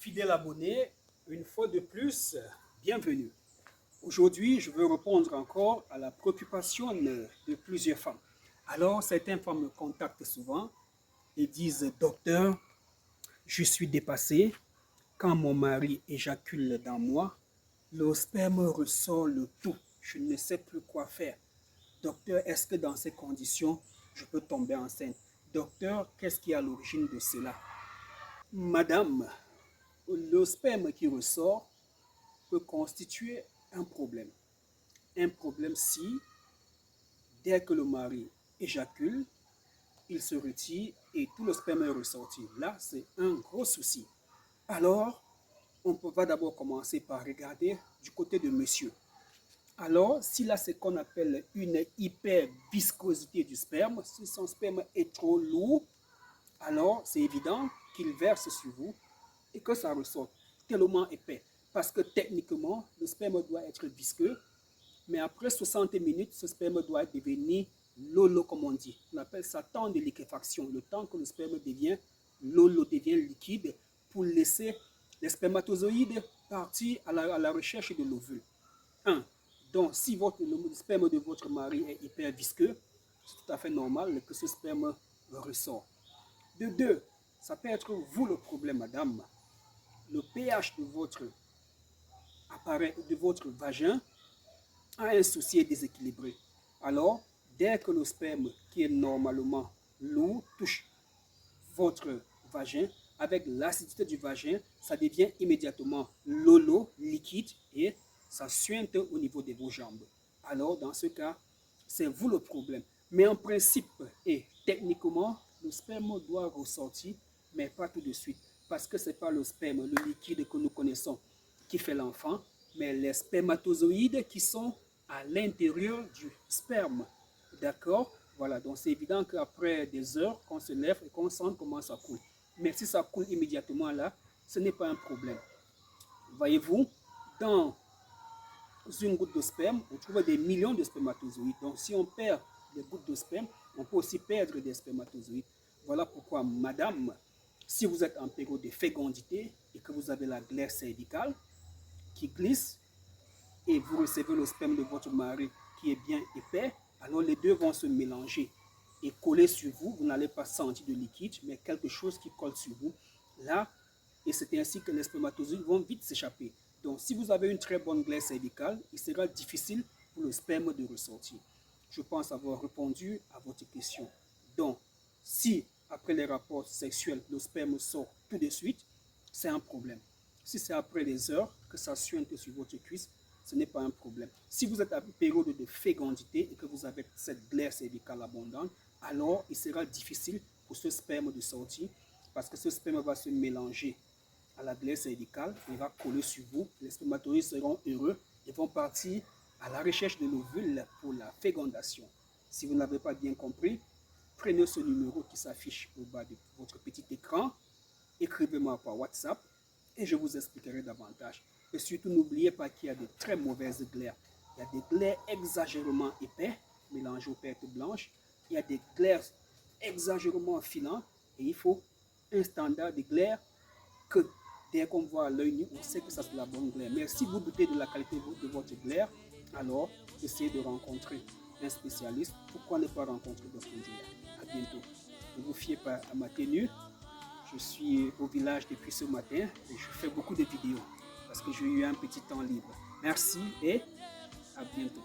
Fidèle abonné, une fois de plus, bienvenue. Aujourd'hui, je veux répondre encore à la préoccupation de plusieurs femmes. Alors, certaines femmes me contactent souvent et disent, docteur, je suis dépassée. Quand mon mari éjacule dans moi, le sperme ressort le tout. Je ne sais plus quoi faire. Docteur, est-ce que dans ces conditions, je peux tomber enceinte? Docteur, qu'est-ce qui est à l'origine de cela? Madame, le sperme qui ressort peut constituer un problème. Un problème si, dès que le mari éjacule, il se retire et tout le sperme est ressorti. Là, c'est un gros souci. Alors, on va d'abord commencer par regarder du côté de monsieur. Alors, si là, c'est ce qu'on appelle une hyperviscosité du sperme, si son sperme est trop lourd, alors c'est évident qu'il verse sur vous et que ça ressort tellement épais. Parce que techniquement, le sperme doit être visqueux, mais après 60 minutes, ce sperme doit devenir lolo, comme on dit. On appelle ça temps de liquéfaction, le temps que le sperme devient lolo, devient liquide, pour laisser les spermatozoïdes partir à la recherche de l'ovule. 1. Donc, si le sperme de votre mari est hyper visqueux, c'est tout à fait normal que ce sperme ressort. De 2, ça peut être vous le problème, madame. Le pH de votre appareil, de votre vagin, a un souci déséquilibré. Alors, dès que le sperme, qui est normalement lourd, touche votre vagin, avec l'acidité du vagin, ça devient immédiatement lolo, liquide, et ça suinte au niveau de vos jambes. Alors, dans ce cas, c'est vous le problème. Mais en principe et techniquement, le sperme doit ressortir, mais pas tout de suite. Parce que ce n'est pas le sperme, le liquide que nous connaissons, qui fait l'enfant, mais les spermatozoïdes qui sont à l'intérieur du sperme. D'accord? Voilà, donc c'est évident qu'après des heures, qu'on se lève et qu'on sent comment ça coule. Mais si ça coule immédiatement là, ce n'est pas un problème. Voyez-vous, dans une goutte de sperme, on trouve des millions de spermatozoïdes. Donc si on perd des gouttes de sperme, on peut aussi perdre des spermatozoïdes. Voilà pourquoi, madame, si vous êtes en période de fécondité et que vous avez la glaire cervicale qui glisse et vous recevez le sperme de votre mari qui est bien épais, alors les deux vont se mélanger et coller sur vous. Vous n'allez pas sentir de liquide, mais quelque chose qui colle sur vous. Là, et c'est ainsi que les spermatozoïdes vont vite s'échapper. Donc, si vous avez une très bonne glaire cervicale, il sera difficile pour le sperme de ressortir. Je pense avoir répondu à votre question. Donc, si après les rapports sexuels, le sperme sort tout de suite, c'est un problème. Si c'est après des heures que ça suinte sur votre cuisse, ce n'est pas un problème. Si vous êtes à une période de fécondité et que vous avez cette glaire cervicale abondante, alors il sera difficile pour ce sperme de sortir parce que ce sperme va se mélanger à la glaire cervicale, il va coller sur vous, les spermatozoïdes seront heureux et vont partir à la recherche de l'ovule pour la fécondation. Si vous n'avez pas bien compris, prenez ce numéro qui s'affiche au bas de votre petit écran, écrivez-moi par WhatsApp et je vous expliquerai davantage. Et surtout, n'oubliez pas qu'il y a de très mauvaises glaires. Il y a des glaires exagérément épais, mélangées aux pertes blanches. Il y a des glaires exagérément filantes et il faut un standard de glaire que dès qu'on voit à l'œil nu, on sait que ça c'est la bonne glaire. Mais si vous doutez de la qualité de votre glaire, alors essayez de rencontrer un spécialiste. Pourquoi ne pas rencontrer Dr. Julia? À bientôt. Ne vous fiez pas à ma tenue. Je suis au village depuis ce matin et je fais beaucoup de vidéos parce que j'ai eu un petit temps libre. Merci et à bientôt.